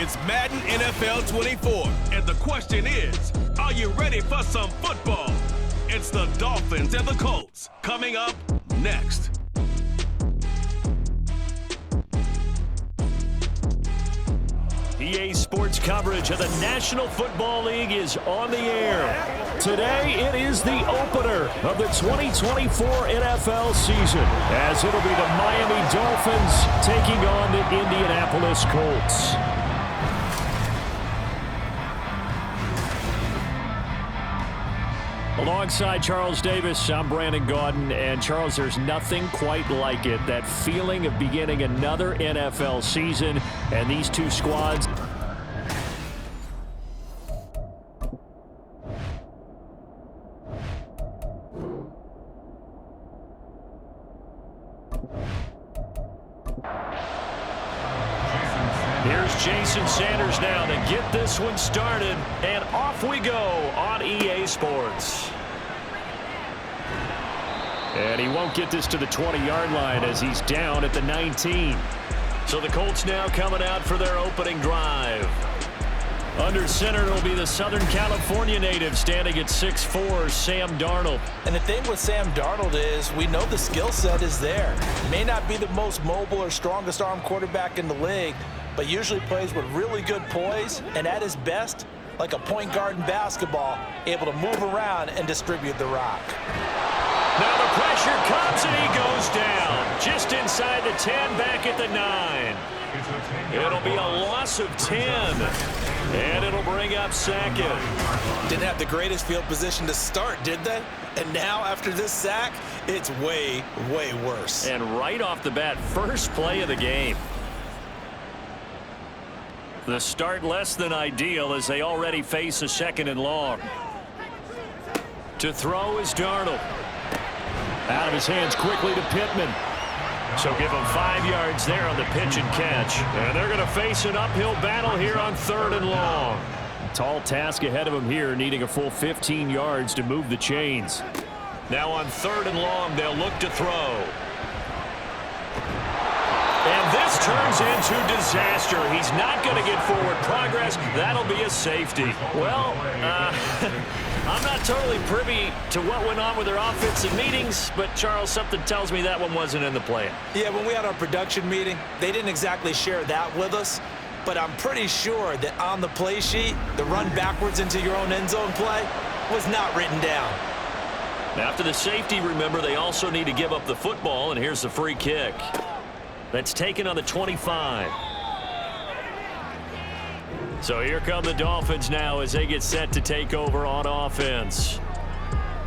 It's Madden NFL 24, and the question is, are you ready for some football? It's the Dolphins and the Colts coming up next. EA Sports coverage of the National Football League is on the air. Today, it is the opener of the 2024 NFL season, as it'll be the Miami Dolphins taking on the Indianapolis Colts. Alongside Charles Davis, I'm Brandon Gaudin, and Charles, there's nothing quite like it. That feeling of beginning another NFL season, and these two squads. Here's Jason Sanders now to get this one started, and off we go on EA Sports. And he won't get this to the 20-yard line as he's down at the 19. So the Colts now coming out for their opening drive. Under center, it'll be the Southern California native standing at 6'4", Sam Darnold. And the thing with Sam Darnold is we know the skill set is there. May not be the most mobile or strongest arm quarterback in the league, but usually plays with really good poise, and at his best, like a point guard in basketball, able to move around and distribute the rock. Now the pressure comes and he goes down. Just inside the 10, back at the 9. It'll be a loss of 10. And it'll bring up second. Didn't have the greatest field position to start, did they? And now after this sack, it's way, way worse. And right off the bat, first play of the game. The start less than ideal as they already face a 2nd and long. To throw is Darnold. Out of his hands quickly to Pittman. So give him 5 yards there on the pitch and catch. And they're going to face an uphill battle here on 3rd and long. Tall task ahead of him here, needing a full 15 yards to move the chains. Now on 3rd and long, they'll look to throw. And this turns into disaster. He's not going to get forward progress. That'll be a safety. Well, I'm not totally privy to what went on with their offensive meetings, but Charles, something tells me that one wasn't in the plan. Yeah, when we had our production meeting, they didn't exactly share that with us, but I'm pretty sure that on the play sheet, the run backwards into your own end zone play was not written down. After the safety, remember, they also need to give up the football, and here's the free kick. That's taken on the 25. So here come the Dolphins now as they get set to take over on offense.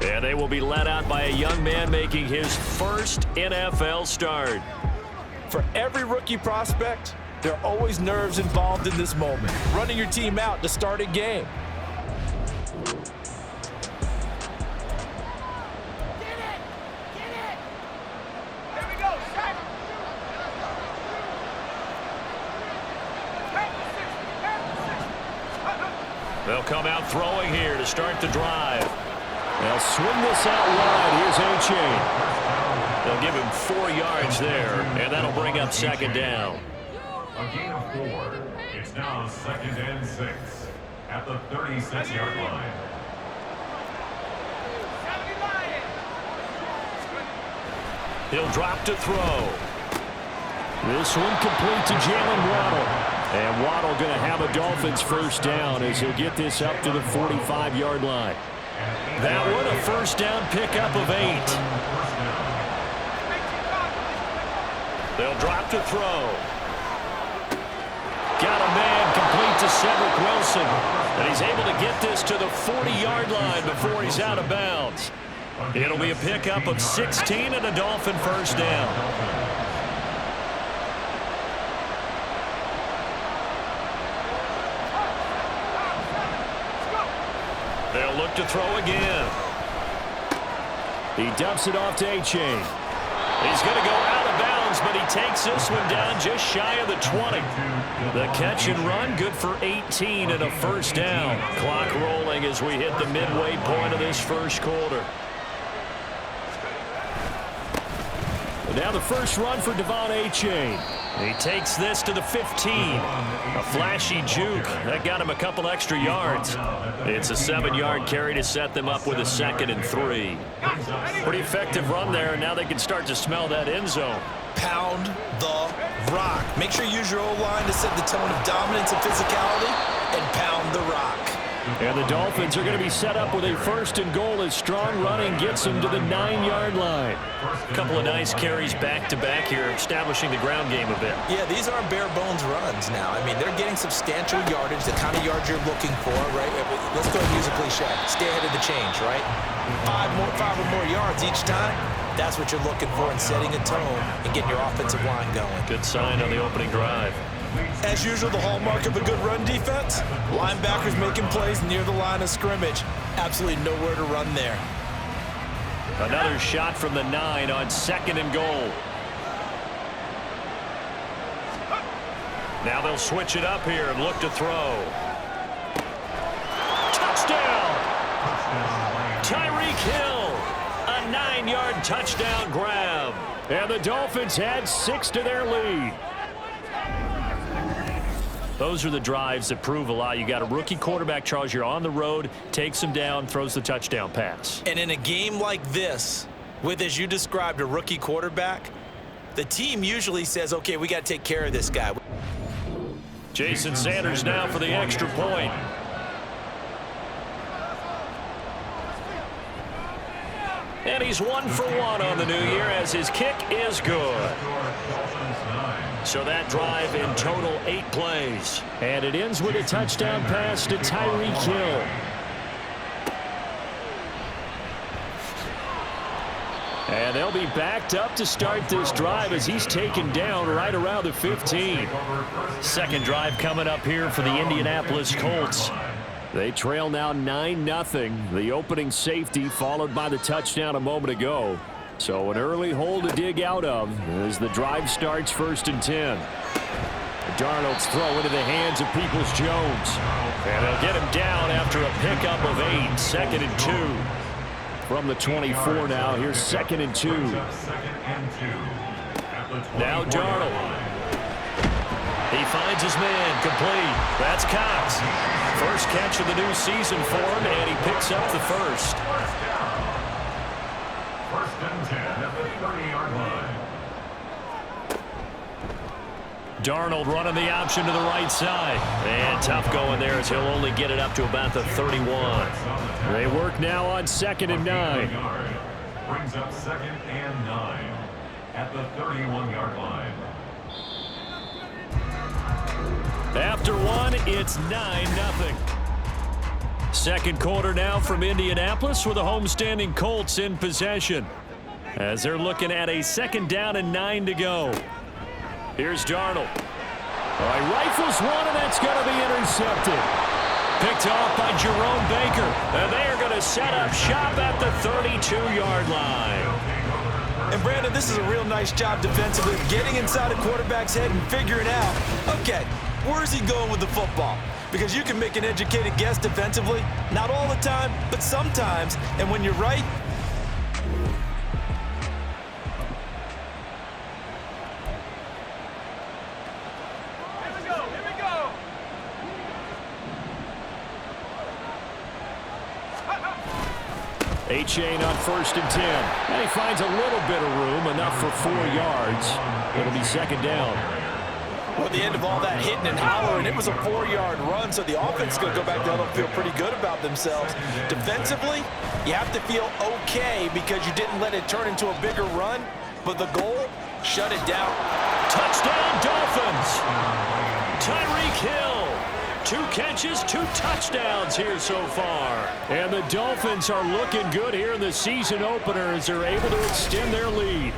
And they will be led out by a young man making his first NFL start. For every rookie prospect, there are always nerves involved in this moment. Running your team out to start a game. They'll come out throwing here to start the drive. They'll swing this out wide. Here's A-Chain. They'll give him 4 yards there, and that'll bring up 2nd down. A gain of 4. It's now 2nd and 6 at the 36-yard line. He'll drop to throw. This one complete to Jalen Waddle. And Waddle going to have a Dolphins first down as he'll get this up to the 45-yard line. That one a first down pickup of 8. They'll drop to throw. Got a man complete to Cedric Wilson. And he's able to get this to the 40-yard line before he's out of bounds. It'll be a pickup of 16 and a Dolphin first down. They'll look to throw again. He dumps it off to A-Chain. He's going to go out of bounds, but he takes this one down just shy of the 20. The catch and run, good for 18 and a first down. Clock rolling as we hit the midway point of this first quarter. Now the first run for Devon A-Chain. He takes this to the 15. A flashy juke. That got him a couple extra yards. It's a 7-yard carry to set them up with a 2nd and 3. Pretty effective run there, and now they can start to smell that end zone. Pound the rock. Make sure you use your O-line to set the tone of dominance and physicality, and pound the rock. And the Dolphins are going to be set up with a 1st and goal as strong running gets them to the 9-yard line. A couple of nice carries back-to-back here, establishing the ground game a bit. Yeah, these aren't bare-bones runs now. I mean, they're getting substantial yardage, the kind of yards you're looking for, right? Let's go and use a cliche. Stay ahead of the change, right? 5 or more yards each time. That's what you're looking for in setting a tone and getting your offensive line going. Good sign on the opening drive. As usual, the hallmark of a good run defense, linebackers making plays near the line of scrimmage. Absolutely nowhere to run there. Another shot from the 9 on 2nd and goal. Now they'll switch it up here and look to throw. Touchdown! Tyreek Hill, a 9-yard touchdown grab. And the Dolphins had 6 to their lead. Those are the drives that prove a lot. You got a rookie quarterback, Charles. You're on the road, takes him down, throws the touchdown pass. And in a game like this, with, as you described, a rookie quarterback, the team usually says, okay, we got to take care of this guy. Jason Sanders now for the extra point. And he's 1 for 1 on the new year as his kick is good. So that drive in total 8 plays. And it ends with a touchdown pass to Tyreek Hill. And they'll be backed up to start this drive as he's taken down right around the 15. Second drive coming up here for the Indianapolis Colts. They trail now 9-0. The opening safety followed by the touchdown a moment ago. So an early hole to dig out of as the drive starts 1st and 10. Darnold's throw into the hands of Peoples-Jones. And they'll get him down after a pickup of 8. 2nd and 2. From the 24 now, here's 2nd and 2. Now Darnold. He finds his man, complete. That's Cox. First catch of the new season for him, and he picks up the first. 1st and 10 at the 30-yard line. Darnold running the option to the right side. And tough going there as he'll only get it up to about the 31. They work now on 2nd and 9. Brings up 2nd and 9 at the 31-yard line. After 1, it's 9-0. Second quarter now from Indianapolis with the homestanding Colts in possession. As they're looking at a 2nd down and 9 to go. Here's Darnold. All right, rifles one, and that's going to be intercepted. Picked off by Jerome Baker. And they are going to set up shop at the 32-yard line. And Brandon, this is a real nice job defensively, getting inside a quarterback's head and figuring out, okay, where's he going with the football? Because you can make an educated guess defensively, not all the time, but sometimes. And when you're right, A-Chain on 1st and 10. And he finds a little bit of room, enough for 4 yards. It'll be 2nd down. Well, at the end of all that hitting and hollering, it was a 4-yard run, so the offense is going to go back down and feel pretty good about themselves. Defensively, you have to feel okay because you didn't let it turn into a bigger run, but the goal, shut it down. Touchdown, Dolphins! Tyreek Hill. 2 catches, 2 touchdowns here so far. And the Dolphins are looking good here in the season opener as they're able to extend their lead.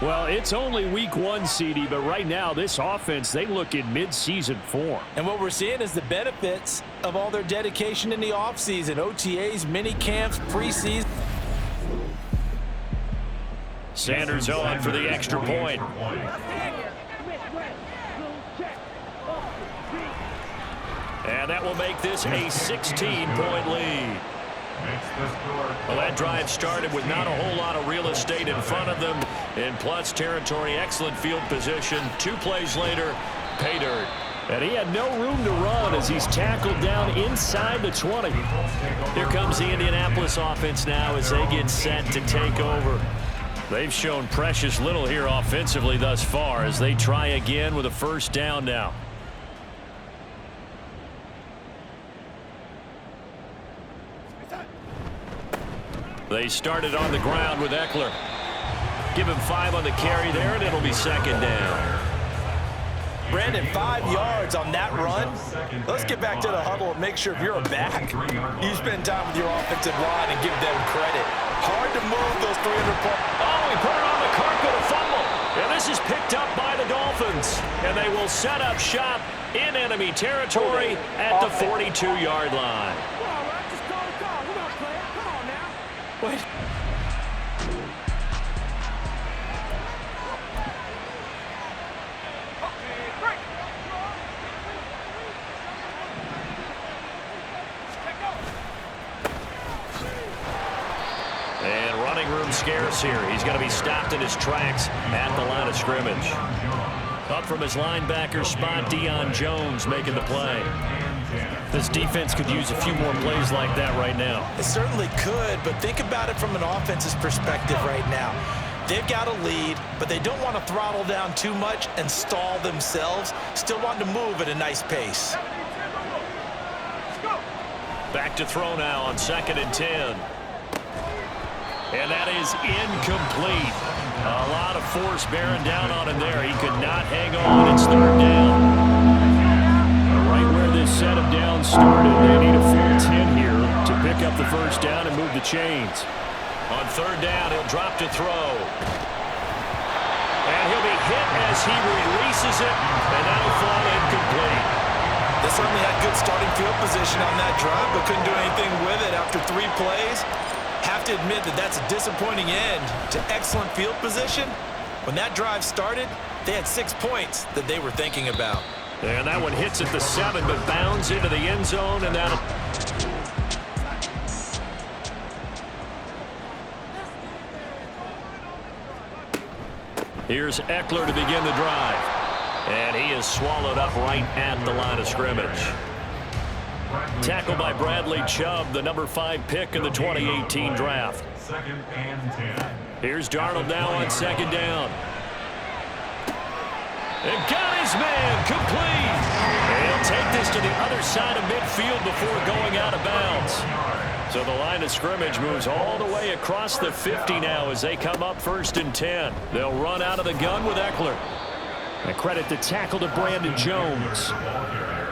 Well, it's only week 1, CD, but right now this offense, they look in mid-season form. And what we're seeing is the benefits of all their dedication in the offseason, OTAs, mini camps, preseason. Sanders on for the extra point. And that will make this a 16-point lead. Well, that drive started with not a whole lot of real estate in front of them. In plus territory, excellent field position. 2 plays later, pay dirt. And he had no room to run as he's tackled down inside the 20. Here comes the Indianapolis offense now as they get set to take over. They've shown precious little here offensively thus far as they try again with a first down now. They started on the ground with Eckler. Give him 5 on the carry there, and it'll be second down. Brandon, 5 yards on that run. Let's get back to the huddle and make sure if you're a back, you spend time with your offensive line and give them credit. Hard to move those 300 points. Oh, he put it on the carpet, a fumble. And this is picked up by the Dolphins. And they will set up shop in enemy territory at the 42-yard line. Wait. And running room scarce here. He's going to be stopped in his tracks at the line of scrimmage. Up from his linebacker spot, Deion Jones making the play. This defense could use a few more plays like that right now. It certainly could, but think about it from an offense's perspective right now. They've got a lead, but they don't want to throttle down too much and stall themselves. Still want to move at a nice pace. Back to throw now on 2nd and 10. And that is incomplete. A lot of force bearing down on him there. He could not hang on. It's 3rd down. Right where this set him down started, they need a full 10 here to pick up the first down and move the chains. On 3rd down, he'll drop to throw. And he'll be hit as he releases it, and that'll fall incomplete. They certainly had good starting field position on that drive, but couldn't do anything with it after 3 plays. Have to admit that that's a disappointing end to excellent field position. When that drive started, they had 6 points that they were thinking about. And that one hits at the 7, but bounds into the end zone, and that'll... Here's Eckler to begin the drive. And he is swallowed up right at the line of scrimmage. Tackled by Bradley Chubb, the number 5 pick in the 2018 draft. 2nd and 10. Here's Darnold now on 2nd down. And got his man complete. And he'll take this to the other side of midfield before going out of bounds. So the line of scrimmage moves all the way across the 50 now as they come up 1st and 10. They'll run out of the gun with Eckler. And credit the tackle to Brandon Jones.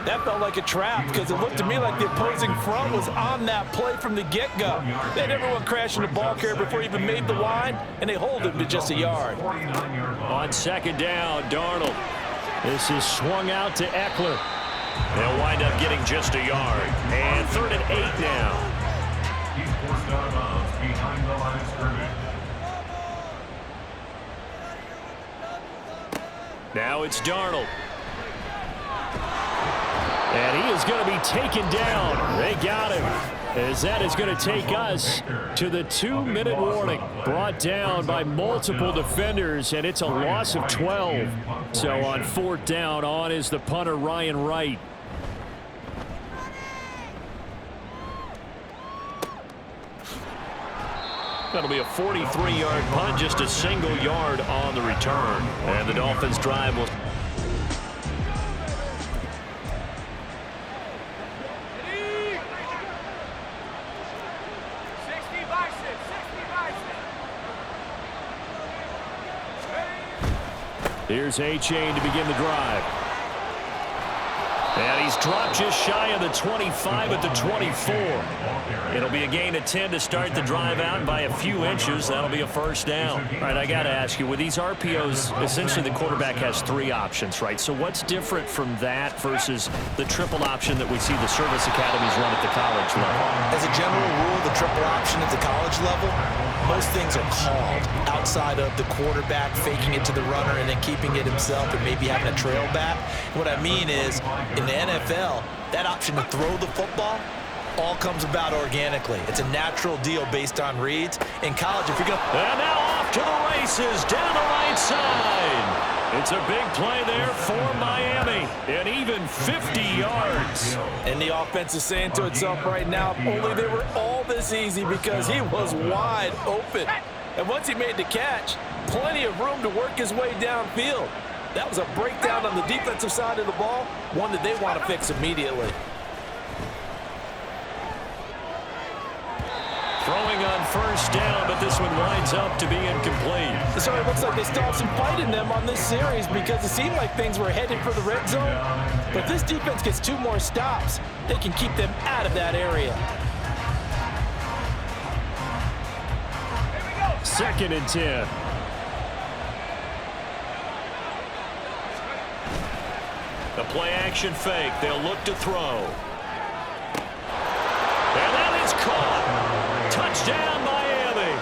That felt like a trap because it looked to me like the opposing front was on that play from the get-go. They had everyone crashing the ball carrier before he even made the line, and they hold him to just a yard. On 2nd down, Darnold. This is swung out to Eckler. They'll wind up getting just a yard. And 3rd and 8 now. He's forced out of bounds behind the line of scrimmage. Now it's Darnold. And he is going to be taken down. They got him. As that is going to take us to the 2-minute warning. Brought down by multiple defenders, and it's a loss of 12. So on 4th down, on is the punter, Ryan Wright. That'll be a 43-yard punt, just a single yard on the return. And the Dolphins drive will... Here's A-Chain to begin the drive. And he's dropped just shy of the 25 at the 24. It'll be a gain of 10 to start the drive out by a few inches. That'll be a first down. All right, I got to ask you, with these RPOs, essentially the quarterback has 3 options, right? So what's different from that versus the triple option that we see the service academies run at the college level? As a general rule, the triple option at the college level, most things are called outside of the quarterback faking it to the runner and then keeping it himself and maybe having a trail back. What I mean is, in the NFL, that option to throw the football all comes about organically. It's a natural deal based on reads. In college, if you're going to... And now off to the races, down the right side. It's a big play there for Miami, and even 50 yards. And the offense is saying to itself right now, if only they were all this easy, because he was wide open. And once he made the catch, plenty of room to work his way downfield. That was a breakdown on the defensive side of the ball, one that they want to fix immediately. Throwing on first down, but this one winds up to be incomplete. So it looks like they still have some fight in them on this series, because it seemed like things were headed for the red zone. But if this defense gets 2 more stops, they can keep them out of that area. 2nd and 10. The play action fake. They'll look to throw. And that is caught. Touchdown, Miami.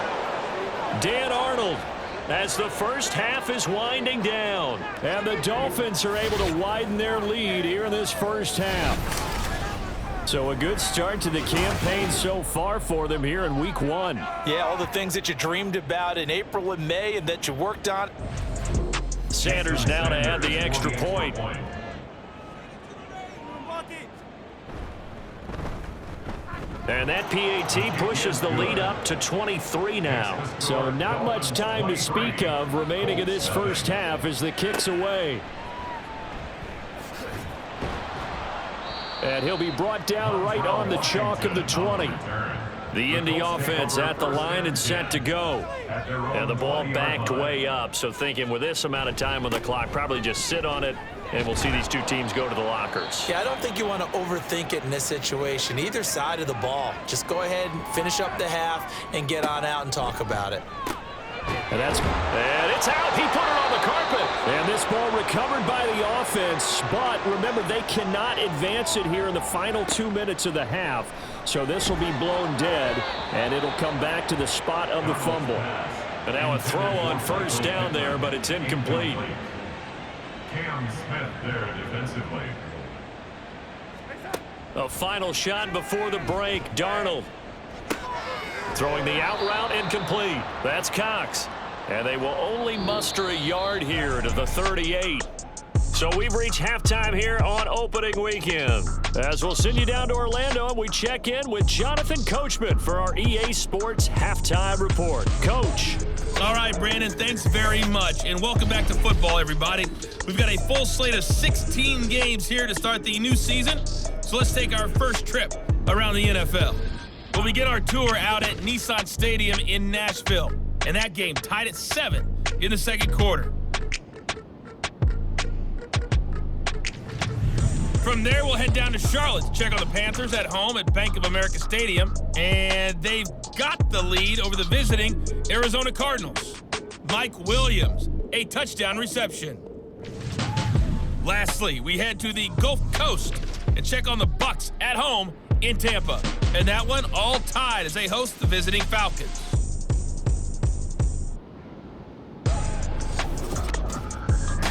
Dan Arnold, as the first half is winding down. And the Dolphins are able to widen their lead here in this first half. So a good start to the campaign so far for them here in week 1. Yeah, all the things that you dreamed about in April and May and that you worked on. Sanders now to add the extra point. And that PAT pushes the lead up to 23 now. So not much time to speak of remaining in this first half as the kick's away. And he'll be brought down right on the chalk of the 20. The Indy offense at the line and set to go. And the ball backed way up. So thinking with this amount of time on the clock, probably just sit on it, and we'll see these two teams go to the lockers. Yeah, I don't think you want to overthink it in this situation. Either side of the ball. Just go ahead and finish up the half and get on out and talk about it. And it's out. He put it on the carpet. And this ball recovered by the offense. But remember, they cannot advance it here in the final 2 minutes of the half. So this will be blown dead, and it'll come back to the spot of the fumble. And now a throw on first down there, but it's incomplete. Cam Smith there defensively. A final shot before the break. Darnold throwing the out route, incomplete. That's Cox. And they will only muster a yard here to the 38. So we've reached halftime here on opening weekend. As we'll send you down to Orlando, and we check in with Jonathan Coachman for our EA Sports Halftime Report. Coach. All right, Brandon, thanks very much. And welcome back to football, everybody. We've got a full slate of 16 games here to start the new season. So let's take our first trip around the NFL. We'll begin our tour out at Nissan Stadium in Nashville. And that game tied at 7 in the second quarter. From there, we'll head down to Charlotte to check on the Panthers at home at Bank of America Stadium. And they've got the lead over the visiting Arizona Cardinals. Mike Williams, a touchdown reception. Lastly, we head to the Gulf Coast and check on the Bucs at home in Tampa. And that one all tied as they host the visiting Falcons.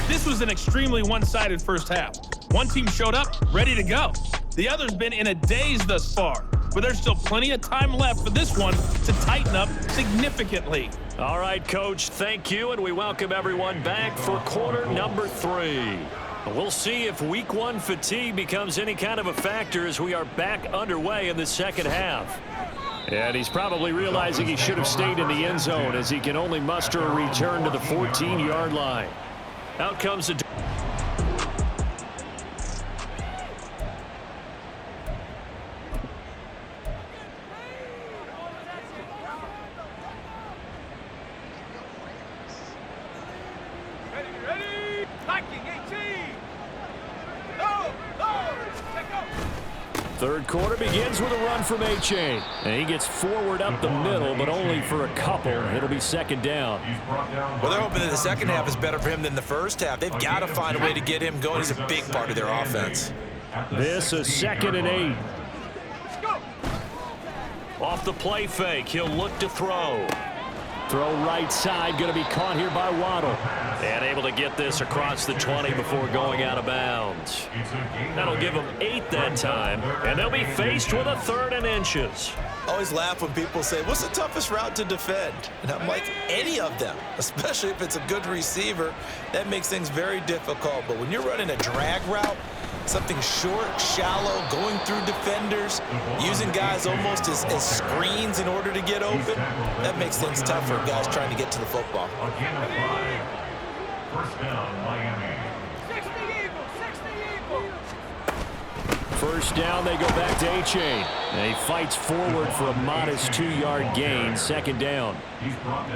This was an extremely one-sided first half. One team showed up, ready to go. The other's been in a daze thus far, but there's still plenty of time left for this one to tighten up significantly. All right, Coach, thank you, and we welcome everyone back for quarter number 3. We'll see if week 1 fatigue becomes any kind of a factor as we are back underway in the second half. And he's probably realizing he should have stayed in the end zone as he can only muster a return to the 14-yard line. Out comes the... Third quarter begins with a run from A-Chain. And he gets forward up the middle, but only for a couple. It'll be second down. Well, they're hoping that the second half is better for him than the first half. They've got to find a way to get him going. He's a big part of their offense. This is 2nd and 8. Off the play fake, he'll look to throw. Throw right side, going to be caught here by Waddle. And able to get this across the 20 before going out of bounds. That'll give them 8 that time, and they'll be faced with a 3rd and inches. I always laugh when people say, what's the toughest route to defend? And I'm like, any of them, especially if it's a good receiver. That makes things very difficult. But when you're running a drag route, something short, shallow, going through defenders, using guys almost as screens in order to get open, that makes things tough for guys trying to get to the football. First down, Miami. First down, they go back to A-Chain. And he fights forward for a modest 2-yard gain, 2nd down.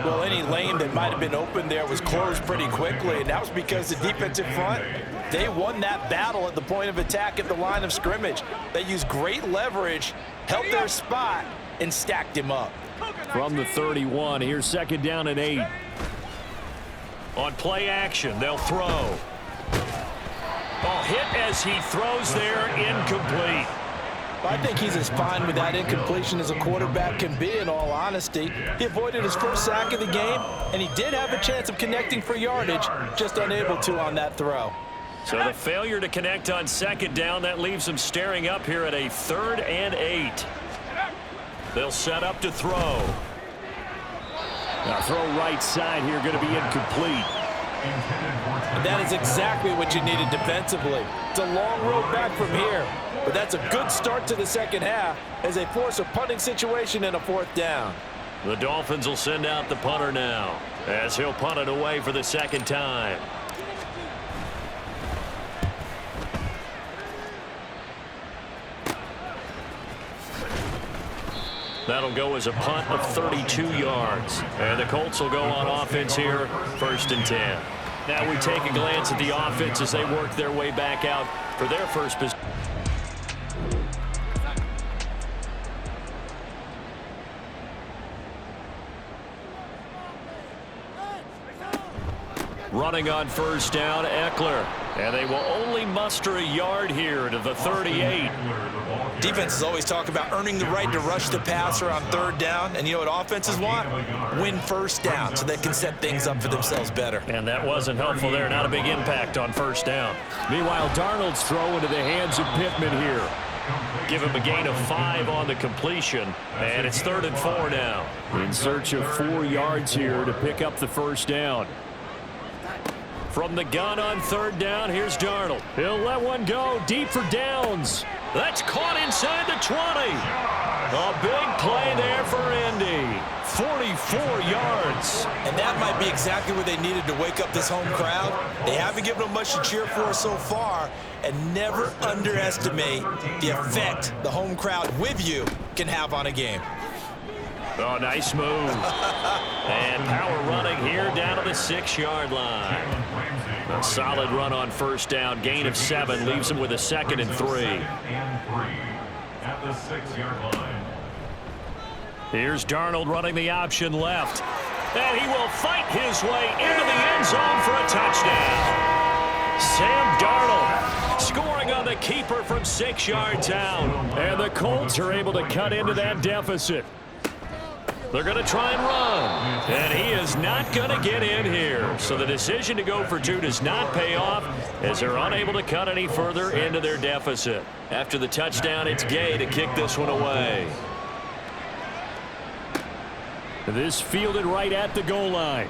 Well, any lane that might have been open there was closed pretty quickly, and that was because the defensive front, they won that battle at the point of attack at the line of scrimmage. They used great leverage, held their spot, and stacked him up. From the 31, here's 2nd down and 8. On play action, they'll throw. Ball hit as he throws there, incomplete. I think he's as fine with that incompletion as a quarterback can be, in all honesty. He avoided his first sack of the game, and he did have a chance of connecting for yardage, just unable to on that throw. So the failure to connect on 2nd down, that leaves him staring up here at a 3rd and 8. They'll set up to throw. Now throw right side here, going to be incomplete. And that is exactly what you needed defensively. It's a long road back from here, but that's a good start to the second half as they force a punting situation and a 4th down. The Dolphins will send out the punter now as he'll punt it away for the 2nd time. That'll go as a punt of 32 yards. And the Colts will go on offense here, 1st and 10. Now we take a glance at the offense as they work their way back out for their first position. Running on 1st down, Eckler. And they will only muster a yard here to the 38. Defenses always talk about earning the right to rush the passer on 3rd down. And you know what offenses want? Win 1st down so they can set things up for themselves better. And that wasn't helpful there. Not a big impact on 1st down. Meanwhile, Darnold's throw into the hands of Pittman here. Give him a gain of 5 on the completion. And it's 3rd and 4 now. In search of 4 yards here to pick up the 1st down. From the gun on 3rd down, here's Darnold. He'll let one go deep for downs. That's caught inside the 20. A big play there for Indy. 44 yards. And that might be exactly what they needed to wake up this home crowd. They haven't given them much to cheer for so far. And never underestimate the effect the home crowd with you can have on a game. Oh, nice move. And power running here down to the 6-yard line. A solid run on 1st down. Gain of 7 leaves him with a 2nd and 3. At the 6-yard line. Here's Darnold running the option left. And he will fight his way into the end zone for a touchdown. Sam Darnold scoring on the keeper from 6 yards out. And the Colts are able to cut into that deficit. They're going to try and run. And he is not going to get in here. So the decision to go for 2 does not pay off as they're unable to cut any further into their deficit. After the touchdown, it's Gay to kick this one away. This fielded right at the goal line.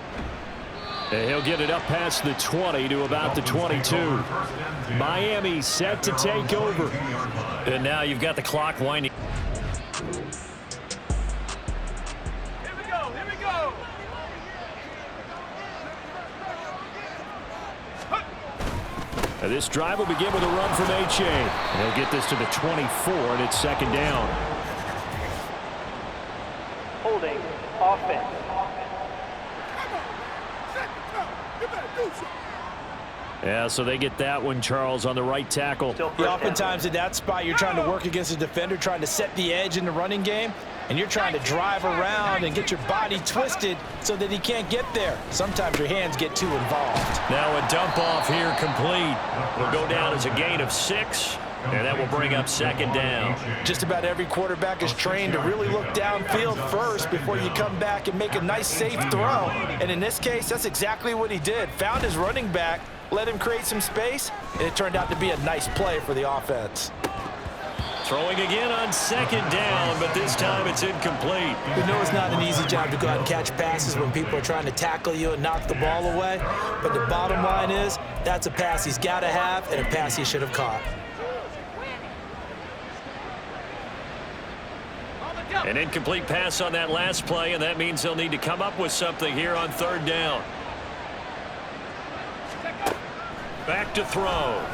And he'll get it up past the 20 to about the 22. Miami set to take over. And now you've got the clock winding. This drive will begin with a run from A-Chain. And he'll get this to the 24, and it's 2nd down. Holding offense. Yeah, so they get that one, Charles, on the right tackle. Yeah, oftentimes in that spot, you're trying to work against a defender, trying to set the edge in the running game, and you're trying to drive around and get your body twisted so that he can't get there. Sometimes your hands get too involved. Now a dump off here complete. Will go down as a gain of 6. And that will bring up second down. Just about every quarterback is trained to really look downfield first before you come back and make a nice, safe throw. And in this case, that's exactly what he did. Found his running back, let him create some space, and it turned out to be a nice play for the offense. Throwing again on second down, but this time it's incomplete. We know it's not an easy job to go out and catch passes when people are trying to tackle you and knock the ball away. But the bottom line is, that's a pass he's got to have and a pass he should have caught. An incomplete pass on that last play, and that means they'll need to come up with something here on third down. Back to throw.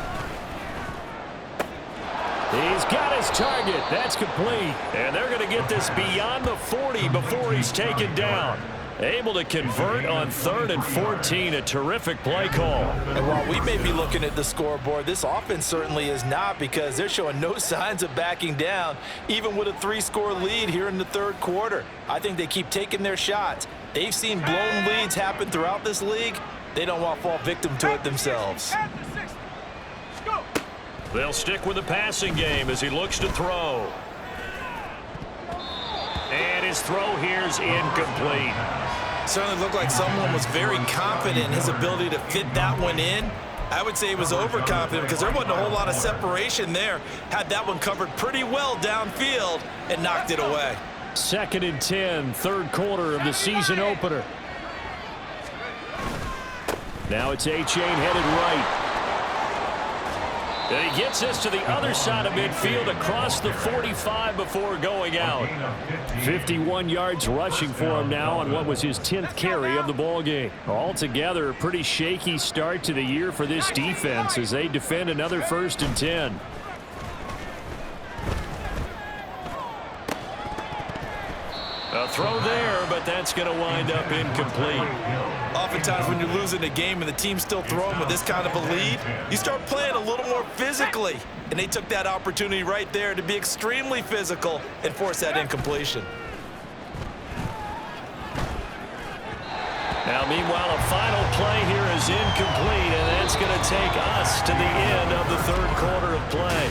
He's got his target. That's complete. And they're going to get this beyond the 40 before he's taken down. Able to convert on 3rd and 14. A terrific play call. And while we may be looking at the scoreboard, this offense certainly is not, because they're showing no signs of backing down, even with a 3-score lead here in the third quarter. I think they keep taking their shots. They've seen blown leads happen throughout this league. They don't want to fall victim to it themselves. They'll stick with the passing game as he looks to throw. And his throw here's incomplete. Certainly looked like someone was very confident in his ability to fit that one in. I would say he was overconfident because there wasn't a whole lot of separation there. Had that one covered pretty well downfield and knocked it away. 2nd and 10, third quarter of the season opener. Now it's A-Chain headed right. And he gets this to the other side of midfield across the 45 before going out. 51 yards rushing for him now on what was his 10th carry of the ball game. Altogether, a pretty shaky start to the year for this defense as they defend another 1st and 10. A throw there, but that's going to wind up incomplete. Oftentimes when you're losing a game and the team's still throwing with this kind of a lead, you start playing a little more physically. And they took that opportunity right there to be extremely physical and force that incompletion. Now, meanwhile, a final play here is incomplete, and that's going to take us to the end of the third quarter of play.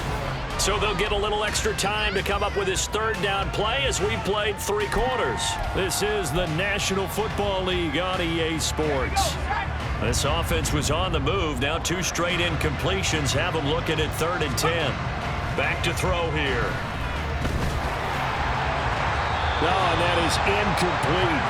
So they'll get a little extra time to come up with his third down play as we played 3 quarters. This is the National Football League on EA Sports. This offense was on the move. Now 2 straight incompletions have them looking at 3rd and 10. Back to throw here. Oh, and that is incomplete.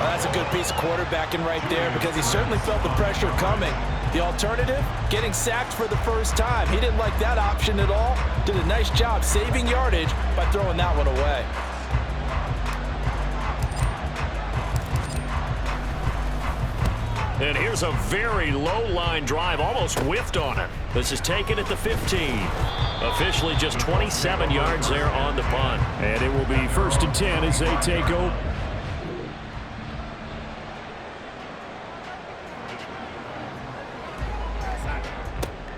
Well, that's a good piece of quarterbacking right there because he certainly felt the pressure coming. The alternative, getting sacked for the first time. He didn't like that option at all. Did a nice job saving yardage by throwing that one away. And here's a very low line drive, almost whiffed on it. This is taken at the 15. Officially just 27 yards there on the punt. And it will be 1st and 10 as they take over.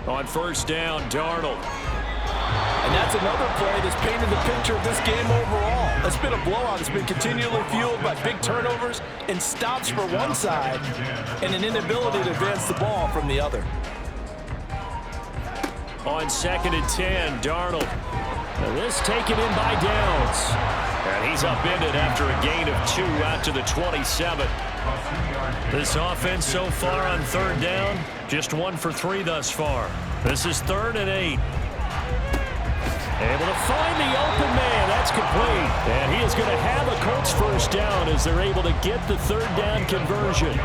On 1st down, Darnold. And that's another play that's painted the picture of this game overall. It's been a blowout. It's been continually fueled by big turnovers and stops for one side and an inability to advance the ball from the other. On 2nd and 10, Darnold. And this taken in by Downs. And he's upended after a gain of 2 out to the 27. This offense so far on 3rd down, just 1 for 3 thus far. This is 3rd and 8. Able to find the open man. That's complete. And he is going to have a Colts 1st down as they're able to get the 3rd down conversion.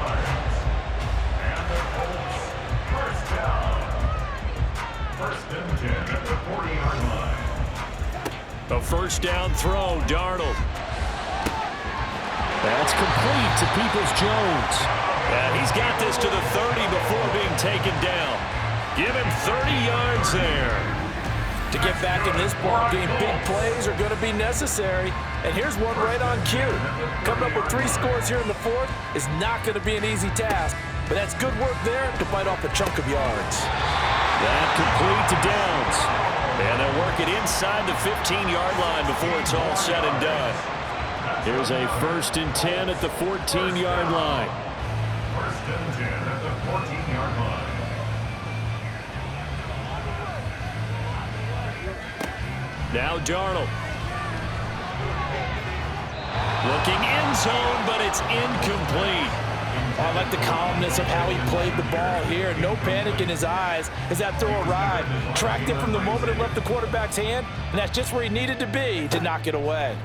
A 1st down throw, Darnold. That's complete to Peoples-Jones. And he's got this to the 30 before being taken down. Give him 30 yards there. To get back in this ball game, big plays are going to be necessary. And here's one right on cue. Coming up with 3 scores here in the 4th is not going to be an easy task. But that's good work there to bite off a chunk of yards. That complete to Downs. And they'll work it inside the 15-yard line before it's all said and done. Here's a 1st and 10 at the 14-yard line. 1st and 10 at the 14-yard line. Now Darnold. Looking end zone, but it's incomplete. I like the calmness of how he played the ball here. No panic in his eyes as that throw arrived. Tracked it from the moment it left the quarterback's hand, and that's just where he needed to be to knock it away.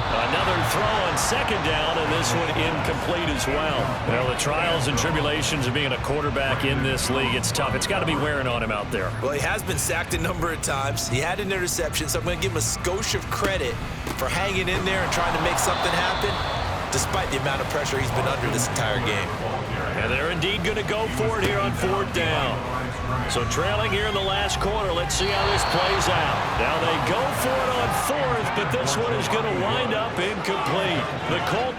Another throw on second down, and this one incomplete as well. Well, the trials and tribulations of being a quarterback in this league, it's tough. It's got to be wearing on him out there. Well, he has been sacked a number of times. He had an interception, so I'm going to give him a skosh of credit for hanging in there and trying to make something happen, despite the amount of pressure he's been under this entire game. And they're indeed going to go for it here on fourth down. So trailing here in the last quarter, let's see how this plays out. Now they go for it on fourth, but this one is going to wind up incomplete. The Colts.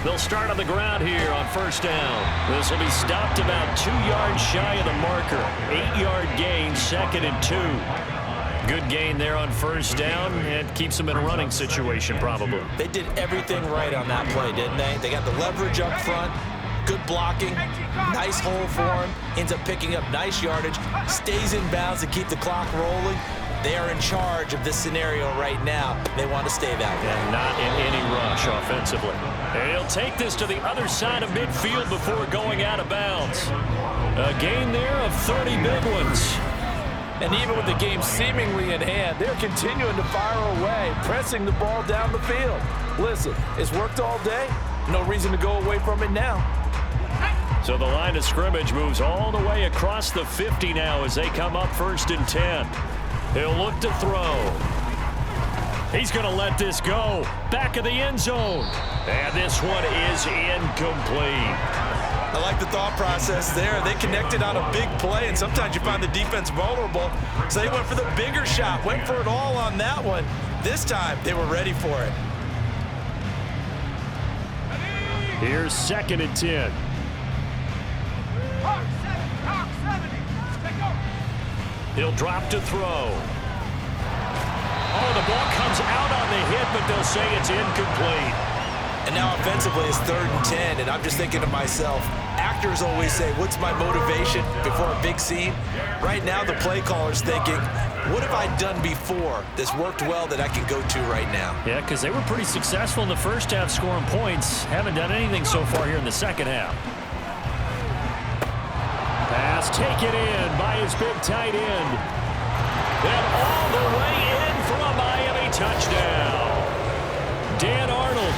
They'll start on the ground here on first down. This will be stopped about 2 yards shy of the marker. 8-yard gain, 2nd and 2. Good gain there on first down, and keeps them in a running situation probably. They did everything right on that play, didn't they? They got the leverage up front, good blocking, nice hole for him, ends up picking up nice yardage, stays in bounds to keep the clock rolling. They are in charge of this scenario right now. They want to stay that way. And not in any rush offensively. And he'll take this to the other side of midfield before going out of bounds. A gain there of 30 big ones. And even with the game seemingly in hand, they're continuing to fire away, pressing the ball down the field. Listen, it's worked all day. No reason to go away from it now. So the line of scrimmage moves all the way across the 50 now as they come up 1st and 10. He'll look to throw. He's going to let this go. Back of the end zone. And this one is incomplete. I like the thought process there. They connected on a big play, and sometimes you find the defense vulnerable. So they went for the bigger shot, went for it all on that one. This time, they were ready for it. Here's 2nd and 10. He'll drop to throw. Oh, the ball comes out on the hit, but they'll say it's incomplete. And now offensively it's 3rd and 10, and I'm just thinking to myself, actors always say, what's my motivation before a big scene? Right now the play caller's thinking, what have I done before that's worked well that I can go to right now? Yeah, because they were pretty successful in the first half scoring points. Haven't done anything so far here in the second half. Pass taken in by his big tight end. And all the way in for a Miami touchdown. Dan Arnold,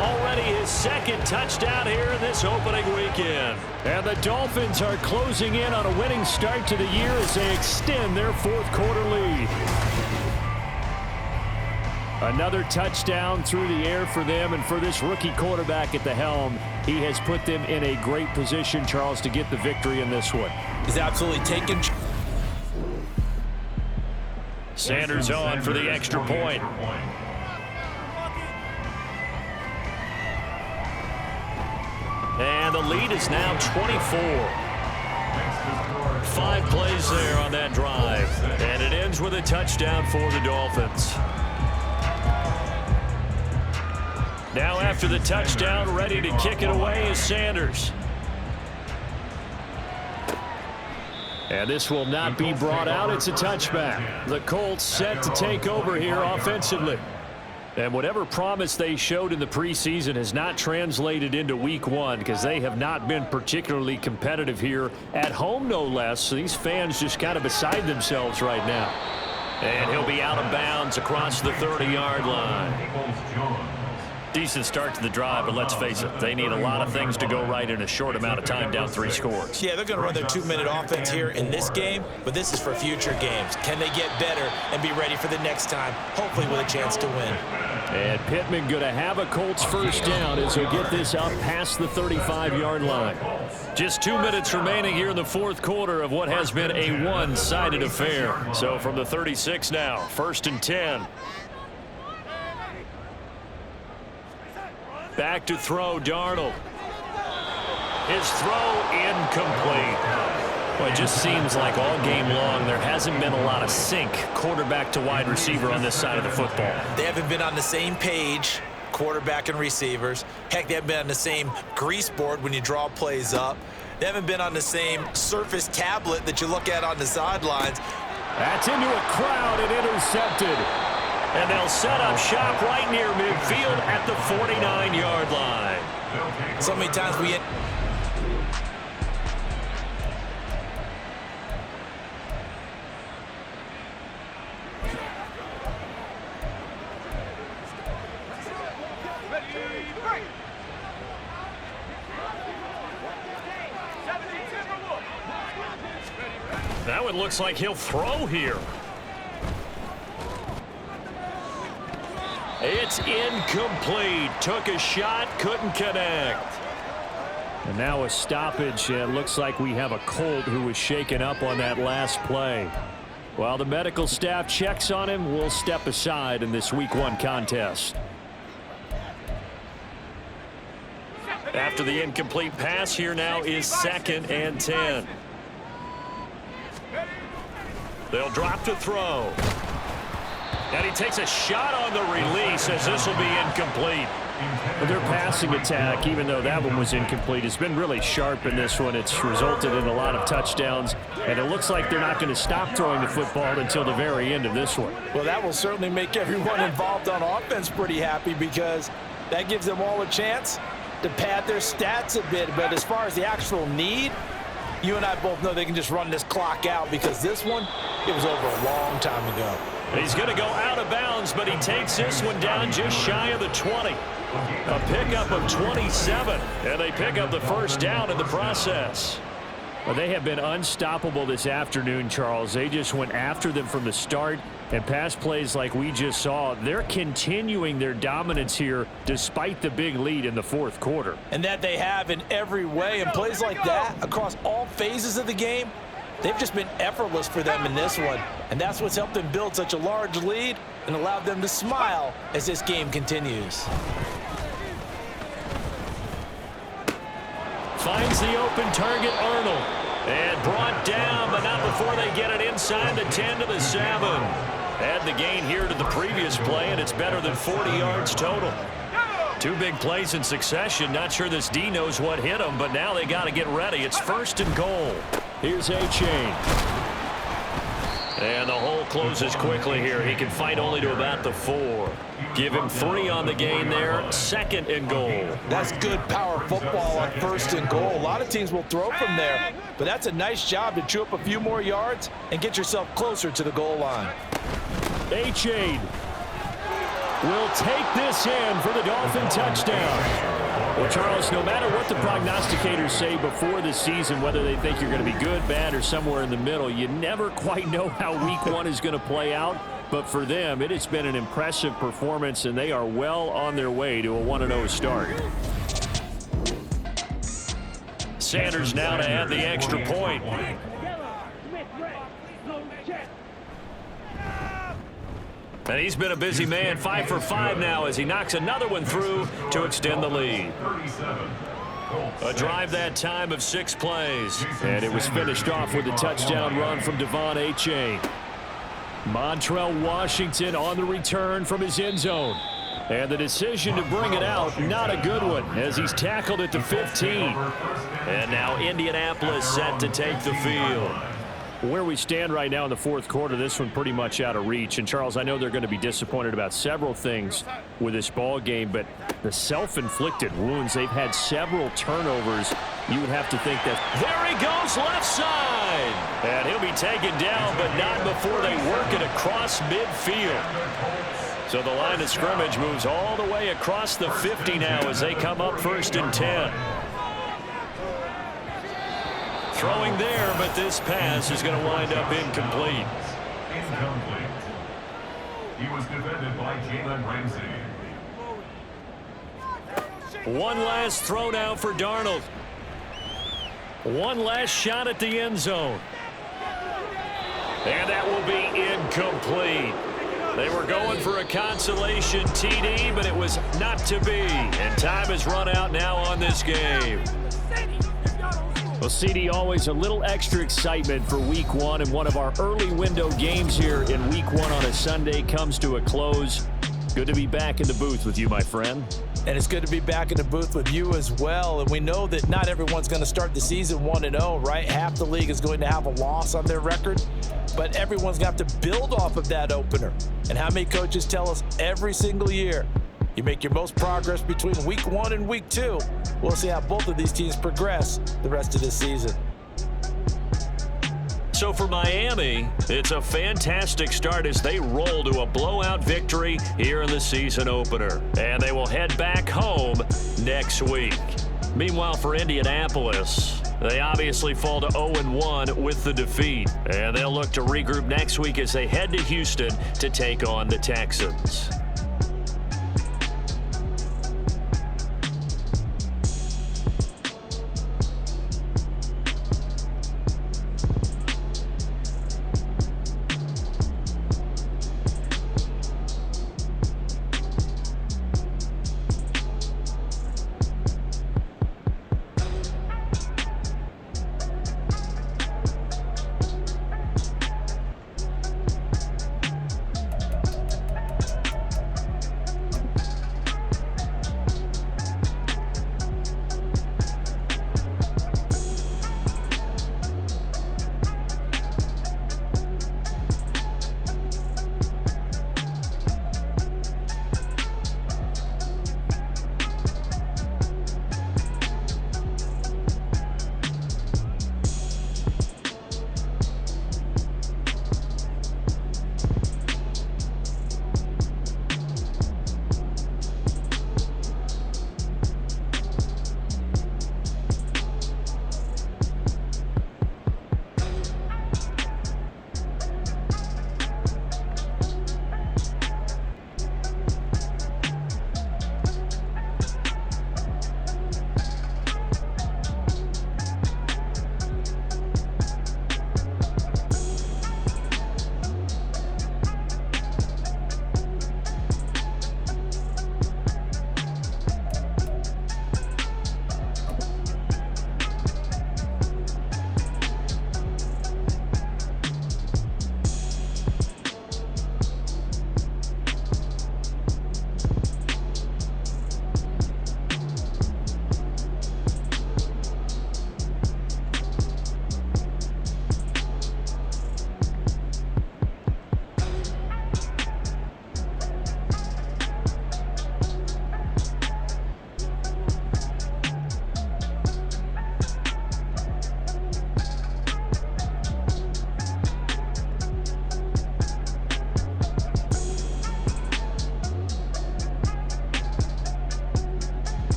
already his 2nd touchdown here in this opening weekend. And the Dolphins are closing in on a winning start to the year as they extend their 4th quarter lead. Another touchdown through the air for them, and for this rookie quarterback at the helm, he has put them in a great position, Charles, to get the victory in this one. He's absolutely taken. Sanders on for the extra point. And the lead is now 24. 5 plays there on that drive. And it ends with a touchdown for the Dolphins. Now after the touchdown, ready to kick it away is Sanders. And this will not be brought out. It's a touchback. The Colts set to take over here offensively. And whatever promise they showed in the preseason has not translated into week 1 because they have not been particularly competitive here at home, no less. So these fans just kind of beside themselves right now. And he'll be out of bounds across the 30-yard line. Decent start to the drive, but let's face it, they need a lot of things to go right in a short amount of time, down 3 scores. Yeah, they're going to run their 2-minute offense here in this game, but this is for future games. Can they get better and be ready for the next time, hopefully with a chance to win? And Pittman going to have a Colts first down as he'll get this out past the 35-yard line. Just 2 minutes remaining here in the 4th quarter of what has been a one-sided affair. So from the 36 now, 1st and 10. Back to throw, Darnold. His throw incomplete. Well, it just seems like all game long there hasn't been a lot of sync quarterback to wide receiver on this side of the football. They haven't been on the same page, quarterback and receivers. Heck, they haven't been on the same grease board when you draw plays up. They haven't been on the same Surface tablet that you look at on the sidelines. That's into a crowd and intercepted. And they'll set up shop right near midfield at the 49-yard line. So many times we... Now it looks like he'll throw here. It's incomplete. Took a shot, couldn't connect. And now a stoppage. It looks like we have a Colt who was shaken up on that last play. While the medical staff checks on him, we'll step aside in this Week 1 contest. After the incomplete pass, here now is 2nd and 10. They'll drop to throw. And he takes a shot on the release as this will be incomplete. Their passing attack, even though that one was incomplete, has been really sharp in this one. It's resulted in a lot of touchdowns, and it looks like they're not going to stop throwing the football until the very end of this one. Well, that will certainly make everyone involved on offense pretty happy because that gives them all a chance to pad their stats a bit. But as far as the actual need, you and I both know they can just run this clock out because this one, it was over a long time ago. He's going to go out of bounds, but he takes this one down just shy of the 20. A pickup of 27, and they pick up the first down in the process. Well, they have been unstoppable this afternoon, Charles. They just went after them from the start, and pass plays like we just saw, they're continuing their dominance here despite the big lead in the fourth quarter. And that they have in every way, and plays like that across all phases of the game, they've just been effortless for them in this one. And that's what's helped them build such a large lead and allowed them to smile as this game continues. Finds the open target, Arnold. And brought down, but not before they get it inside the 10 to the 7. Add the gain here to the previous play, and it's better than 40 yards total. Two big plays in succession. Not sure this D knows what hit him, but now they got to get ready. It's 1st and goal. Here's A-Chain. And the hole closes quickly here. He can fight only to about the 4. Give him 3 on the gain there. 2nd and goal. That's good power football on 1st and goal. A lot of teams will throw from there, but that's a nice job to chew up a few more yards and get yourself closer to the goal line. A-Chain will take this in for the Dolphin touchdown. Well, Charles, no matter what the prognosticators say before the season, whether they think you're going to be good, bad, or somewhere in the middle, you never quite know how Week 1 is going to play out. But for them, it has been an impressive performance, and they are well on their way to a 1-0 start. Sanders now to add the extra point. And he's been a busy man, 5 for 5 now as he knocks another one through to extend the lead. A drive that time of 6 plays. And it was finished off with a touchdown run from Devon A-Chain. Montrell Washington on the return from his end zone. And the decision to bring it out, not a good one, as he's tackled at the 15. And now Indianapolis set to take the field. Where we stand right now in the fourth quarter, this one pretty much out of reach. And, Charles, I know they're going to be disappointed about several things with this ball game, but the self-inflicted wounds, they've had several turnovers. You would have to think that. There he goes, left side. And he'll be taken down, but not before they work it across midfield. So the line of scrimmage moves all the way across the 50 now as they come up 1st and 10. Throwing there, but this pass is going to wind up incomplete. Incomplete. He was defended by Jalen Ramsey. One last throw now for Darnold. One last shot at the end zone. And that will be incomplete. They were going for a consolation TD, but it was not to be. And time has run out now on this game. Well, CD, always a little extra excitement for Week 1, and one of our early window games here in Week 1 on a Sunday comes to a close. Good to be back in the booth with you, my friend. And it's good to be back in the booth with you as well. And we know that not everyone's going to start the season 1-0, right? Half the league is going to have a loss on their record, but everyone's going to have to build off of that opener. And how many coaches tell us every single year, you make your most progress between Week 1 and Week 2. We'll see how both of these teams progress the rest of this season. So for Miami, it's a fantastic start as they roll to a blowout victory here in the season opener. And they will head back home next week. Meanwhile, for Indianapolis, they obviously fall to 0-1 with the defeat. And they'll look to regroup next week as they head to Houston to take on the Texans.